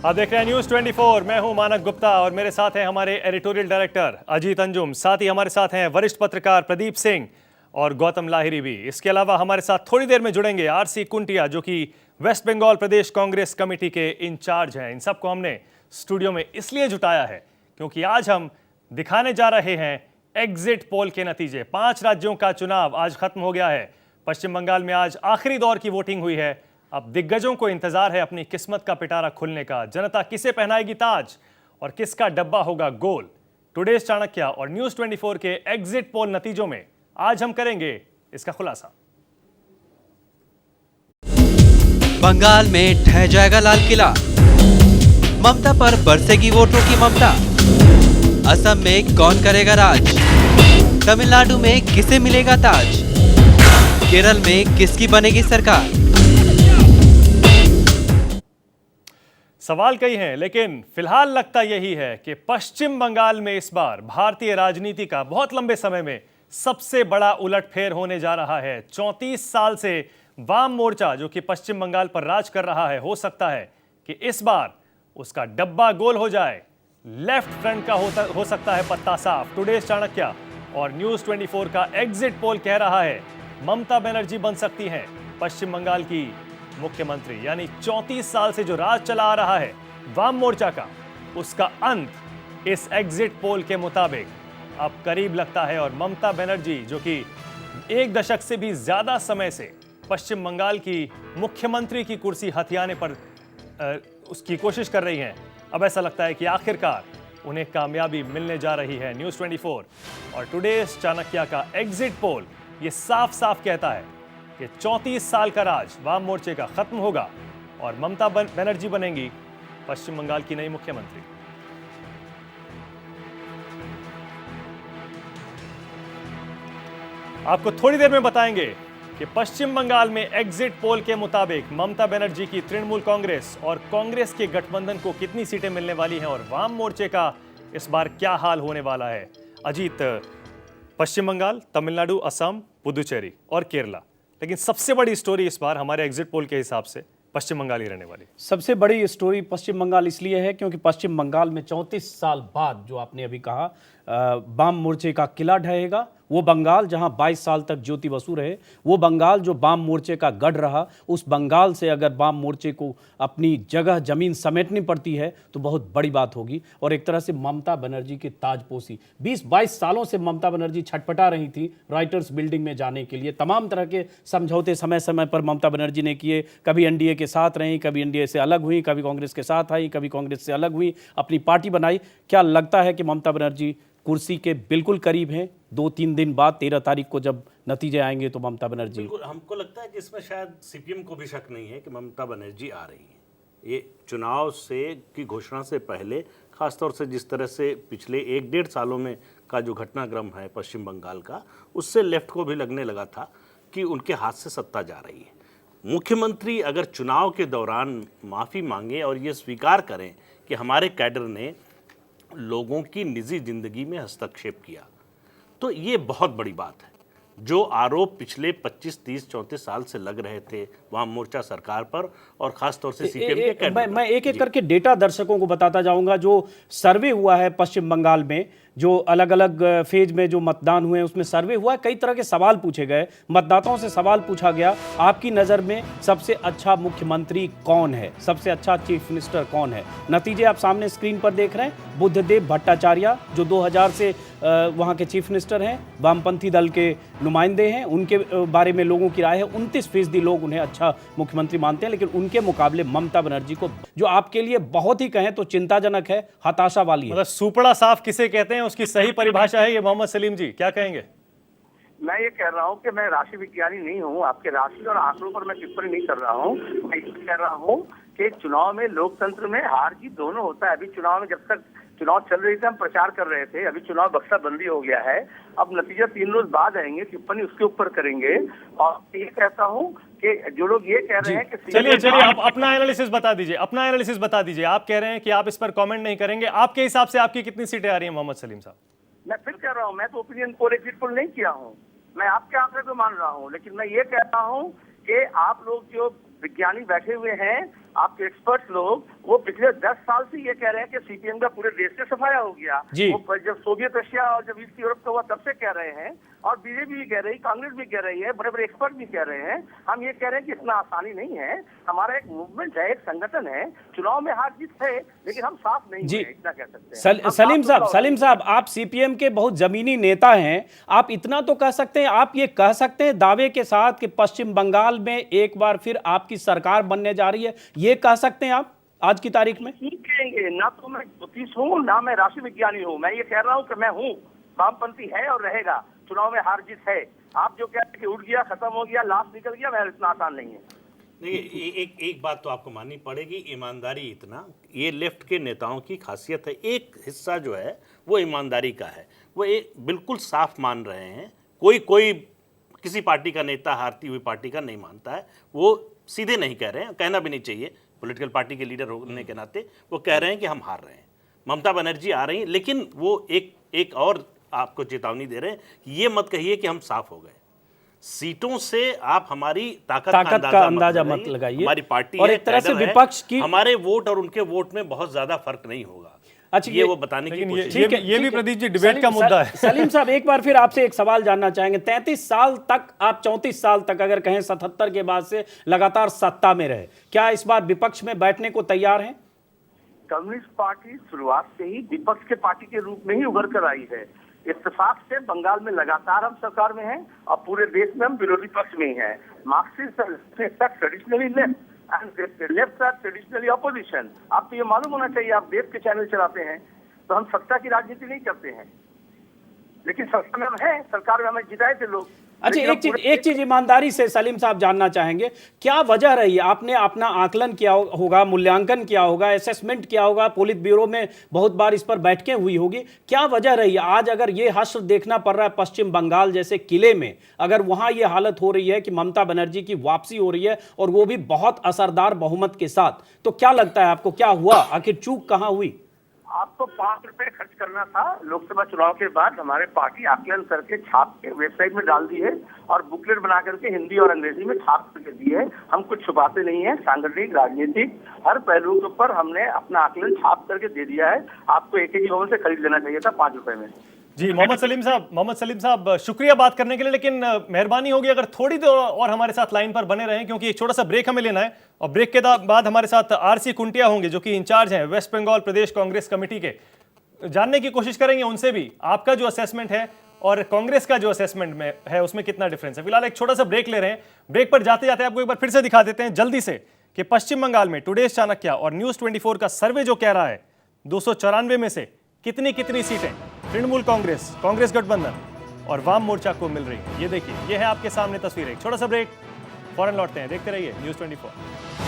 आप देख रहे हैं न्यूज 24। मैं हूं मानक गुप्ता और मेरे साथ हैं हमारे एडिटोरियल डायरेक्टर अजीत अंजुम। साथ ही हमारे साथ हैं वरिष्ठ पत्रकार प्रदीप सिंह और गौतम लाहिरी भी। इसके अलावा हमारे साथ थोड़ी देर में जुड़ेंगे आरसी कुंटिया, जो कि वेस्ट बंगाल प्रदेश कांग्रेस कमेटी के इंचार्ज हैं। इन सबको हमने स्टूडियो में इसलिए जुटाया है क्योंकि आज हम दिखाने जा रहे हैं एग्जिट पोल के नतीजे। 5 राज्यों का चुनाव आज खत्म हो गया है। पश्चिम बंगाल में आज आखिरी दौर की वोटिंग हुई है। अब दिग्गजों को इंतजार है अपनी किस्मत का पिटारा खुलने का। जनता किसे पहनाएगी ताज और किसका डब्बा होगा गोल। टुडेज चाणक्य और न्यूज 24 के एग्जिट पोल नतीजों में आज हम करेंगे इसका खुलासा। बंगाल में ढह जाएगा लाल किला, ममता पर बरसेगी वोटों की ममता। असम में कौन करेगा राज, तमिलनाडु में किसे मिलेगा ताज, केरल में किसकी बनेगी सरकार। सवाल कई हैं, लेकिन फिलहाल लगता यही है कि पश्चिम बंगाल में इस बार भारतीय राजनीति का बहुत लंबे समय में सबसे बड़ा उलटफेर होने जा रहा है। 34 साल से वाम मोर्चा जो कि पश्चिम बंगाल पर राज कर रहा है, हो सकता है कि इस बार उसका डब्बा गोल हो जाए। लेफ्ट फ्रंट का हो सकता है पत्ता साफ। टुडेज चाणक्य और न्यूज 24 का एग्जिट पोल कह रहा है ममता बनर्जी बन सकती हैं पश्चिम बंगाल की मुख्यमंत्री। यानी 34 साल से जो राज चला आ रहा है वाम मोर्चा का, उसका अंत इस एग्जिट पोल के मुताबिक अब करीब लगता है। और ममता बनर्जी जो कि 1 दशक से भी ज्यादा समय से पश्चिम बंगाल की मुख्यमंत्री की कुर्सी हथियाने पर उसकी कोशिश कर रही हैं, अब ऐसा लगता है कि आखिरकार उन्हें कामयाबी मिलने जा रही है। न्यूज 24 और टुडेज चाणक्य का एग्जिट पोल ये साफ साफ कहता है कि 34 साल का राज वाम मोर्चे का खत्म होगा और ममता बनर्जी बनेंगी पश्चिम बंगाल की नई मुख्यमंत्री। आपको थोड़ी देर में बताएंगे कि पश्चिम बंगाल में एग्जिट पोल के मुताबिक ममता बनर्जी की तृणमूल कांग्रेस और कांग्रेस के गठबंधन को कितनी सीटें मिलने वाली हैं और वाम मोर्चे का इस बार क्या हाल होने वाला है। अजीत, पश्चिम बंगाल, तमिलनाडु, असम, पुदुचेरी और केरला, लेकिन सबसे बड़ी स्टोरी इस बार हमारे एग्जिट पोल के हिसाब से पश्चिम बंगाल ही रहने वाली। सबसे बड़ी स्टोरी पश्चिम बंगाल इसलिए है क्योंकि पश्चिम बंगाल में 34 साल बाद, जो आपने अभी कहा, वाम मोर्चे का किला ढहेगा। वो बंगाल जहां 22 साल तक ज्योति बसु रहे, वो बंगाल जो वाम मोर्चे का गढ़ रहा, उस बंगाल से अगर वाम मोर्चे को अपनी जगह जमीन समेटनी पड़ती है तो बहुत बड़ी बात होगी। और एक तरह से ममता बनर्जी की ताजपोशी, 20-22 सालों से ममता बनर्जी छटपटा रही थी राइटर्स बिल्डिंग में जाने के लिए। तमाम तरह के समझौते समय समय पर ममता बनर्जी ने किए। कभी एनडीए के साथ रहीं, कभी एनडीए से अलग हुई, कभी कांग्रेस के साथ आई, कभी कांग्रेस से अलग हुई, अपनी पार्टी बनाई। क्या लगता है कि ममता बनर्जी कुर्सी के बिल्कुल करीब हैं? 2-3 दिन बाद 13 तारीख को जब नतीजे आएंगे तो ममता बनर्जी, बिल्कुल हमको लगता है कि इसमें शायद सीपीएम को भी शक नहीं है कि ममता बनर्जी आ रही है। ये चुनाव से की घोषणा से पहले, खासतौर से जिस तरह से पिछले 1-1.5 सालों में का जो घटनाक्रम है पश्चिम बंगाल का, उससे लेफ्ट को भी लगने लगा था कि उनके हाथ से सत्ता जा रही है। मुख्यमंत्री अगर चुनाव के दौरान माफ़ी मांगे और ये स्वीकार करें कि हमारे कैडर ने लोगों की निजी जिंदगी में हस्तक्षेप किया, तो ये बहुत बड़ी बात है। जो आरोप पिछले 25, 30, 34 साल से लग रहे थे वाम मोर्चा सरकार पर और खासतौर से सीपीएम के कैडर पर। मैं एक एक करके डेटा दर्शकों को बताता जाऊंगा। जो सर्वे हुआ है पश्चिम बंगाल में, जो अलग अलग फेज में जो मतदान हुए उसमें सर्वे हुआ है, कई तरह के सवाल पूछे गए। मतदाताओं से सवाल पूछा गया, आपकी नज़र में सबसे अच्छा मुख्यमंत्री कौन है, सबसे अच्छा चीफ मिनिस्टर कौन है। नतीजे आप सामने स्क्रीन पर देख रहे हैं। बुद्धदेव भट्टाचार्य जो 2000 से वहाँ के चीफ मिनिस्टर हैं, वामपंथी दल के नुमाइंदे हैं, उनके बारे में लोगों की राय है 29% लोग उन्हें अच्छा मुख्यमंत्री मानते हैं। लेकिन उनके मुकाबले ममता बनर्जी को, जो आपके लिए बहुत ही कहें तो चिंताजनक है, हताशा वाली है। मतलब सुपड़ा साफ किसे कहते हैं उसकी सही परिभाषा है ये। मोहम्मद सलीम जी क्या कहेंगे? मैं ये कह रहा हूँ कि मैं राशि विज्ञानी नहीं हूँ, आपके राशि और आंकड़ों पर मैं टिप्पणी नहीं कर रहा हूँ। मैं ये कह रहा हूँ कि चुनाव में लोकतंत्र में हार जीत दोनों होता है। अभी चुनाव में, जब तक चुनाव चल रही थी हम प्रचार कर रहे थे, अभी चुनाव बक्सा बंदी हो गया है। अब नतीजा 3 रोज बाद आएंगे, टिप्पणी उसके ऊपर करेंगे। और ये कहता हूँ कि जो लोग ये कह रहे हैं कि चलिए आप अपना एनालिसिस बता दीजिए, अपना एनालिसिस बता दीजिए। आप कह रहे हैं कि आप इस पर कमेंट नहीं करेंगे। आपके हिसाब से आपकी कितनी सीटें आ रही हैं मोहम्मद सलीम साहब? मैं फिर कह रहा हूँ, मैं तो ओपिनियन पोल एग्जिट पोल नहीं किया हूँ, मैं आपके आंकड़े को मान रहा हूँ। लेकिन मैं ये कहता हूँ कि आप लोग जो विज्ञानी बैठे हुए हैं, आपके एक्सपर्ट्स लोग, वो पिछले 10 साल से ये कह रहे हैं कि सीपीएम का पूरे देश से सफाया हो गया। जी। वो जब सोवियत रशिया और जब ईस्ट यूरोप का हुआ तब से कह रहे हैं, और बीजेपी भी कह रही, कांग्रेस भी कह रही है, बड़े बड़े एक्सपर्ट भी कह रहे हैं। हम ये कह रहे हैं कि इतना आसानी नहीं है। हमारा एक मूवमेंट है, एक संगठन है, चुनाव में हार जीत है, लेकिन हम साफ नहीं जी। हैं, इतना कह सकते हैं। सलीम साहब, आप सीपीएम के बहुत जमीनी नेता हैं, आप इतना तो कह सकते हैं, आप ये कह सकते हैं दावे के साथ कि पश्चिम बंगाल में एक बार फिर आपकी सरकार बनने जा रही है, ये कह सकते हैं आप आज की तारीख में? ठीक कहेंगे ना, तो मैं ज्योतिष हूँ ना मैं राशि विज्ञानी हूँ। मैं ये कह रहा हूँ कि मैं हूँ, वामपंथी है और रहेगा। चुनाव में हार जीत है। आप जो कहते हैं कि उठ गया, खत्म हो गया, लाश निकल गया, वह इतना आसान नहीं है। देखिए, एक बात तो आपको माननी पड़ेगी, ईमानदारी इतना, ये लेफ्ट के नेताओं की खासियत है। एक हिस्सा जो है वो ईमानदारी का है, वो एक बिल्कुल साफ मान रहे हैं। कोई किसी पार्टी का नेता हारती हुई पार्टी का नहीं मानता है, वो सीधे नहीं कह रहे हैं, कहना भी नहीं चाहिए। पॉलिटिकल पार्टी के लीडर होने के नाते वो कह रहे हैं कि हम हार रहे हैं, ममता बनर्जी आ रही हैं, लेकिन वो एक और आपको चेतावनी दे रहे हैं कि ये मत कहिए कि हम साफ हो गए। सीटों से आप हमारी ताकत का अंदाजा मत लगाइए। हमारी पार्टी और एक तरह से विपक्ष की, हमारे वोट और उनके वोट में बहुत ज्यादा फर्क नहीं होगा। अच्छा, ये वो बताने की कोशिश। ठीक है, ये भी प्रदीप जी डिबेट का मुद्दा है। सलीम साहब, एक बार फिर आपसे एक सवाल जानना चाहेंगे। 33 साल तक, आप 34 साल तक अगर कहें 77 के बाद से लगातार सत्ता में रहे, क्या इस बार विपक्ष में बैठने को तैयार हैं? कम्युनिस्ट पार्टी शुरुआत से ही विपक्ष के पार्टी के रूप में ही उभर कर आई है। इत्तेफाक से बंगाल में लगातार हम सरकार में हैं और पूरे देश में हम विरोधी पक्ष में ही हैं। Marxist traditionally left and left are traditionally opposition. आपको ये मालूम होना चाहिए, आप देश के चैनल चलाते हैं, तो हम सत्ता की राजनीति नहीं करते हैं, लेकिन सत्ता में हम हैं, सरकार में हमें जिताए थे लोग। अच्छा, एक चीज ईमानदारी से सलीम साहब जानना चाहेंगे, क्या वजह रही है? आपने अपना आकलन किया होगा, मूल्यांकन किया होगा, असेसमेंट किया होगा, पोलित ब्यूरो में बहुत बार इस पर बैठकें हुई होगी, क्या वजह रही है आज अगर ये हश्र देखना पड़ रहा है पश्चिम बंगाल जैसे किले में, अगर वहां ये हालत हो रही है कि ममता बनर्जी की वापसी हो रही है और वो भी बहुत असरदार बहुमत के साथ, तो क्या लगता है आपको, क्या हुआ, आखिर चूक कहां हुई? आपको 5 रुपए खर्च करना था। लोकसभा चुनाव के बाद हमारे पार्टी आकलन करके छाप के वेबसाइट में डाल दी है और बुकलेट बना करके हिंदी और अंग्रेजी में छाप करके दी है। हम कुछ छुपाते नहीं है, सांगठनिक राजनीतिक हर पहलू के ऊपर हमने अपना आकलन छाप करके दे दिया है। आपको एक ही भवन से खरीद लेना चाहिए था 5 रुपए में। जी मोहम्मद सलीम साहब शुक्रिया बात करने के लिए, लेकिन मेहरबानी होगी अगर थोड़ी देर और हमारे साथ लाइन पर बने रहें, क्योंकि एक छोटा सा ब्रेक हमें लेना है और ब्रेक के बाद हमारे साथ आरसी कुंटिया होंगे जो कि इंचार्ज हैं वेस्ट बंगाल प्रदेश कांग्रेस कमेटी के। जानने की कोशिश करेंगे उनसे भी आपका जो असेसमेंट है और कांग्रेस का जो असेसमेंट में है उसमें कितना डिफरेंस है। फिलहाल एक छोटा सा ब्रेक ले रहे हैं। ब्रेक पर जाते जाते आपको एक बार फिर से दिखा देते हैं जल्दी से कि पश्चिम बंगाल में टुडेज चाणक्य और न्यूज 24 का सर्वे जो कह रहा है 294 में से कितनी सीटें तृणमूल कांग्रेस गठबंधन और वाम मोर्चा को मिल रही है। ये देखिए, ये है आपके सामने तस्वीर। एक छोटा सा ब्रेक, फौरन लौटते हैं, देखते रहिए न्यूज 24।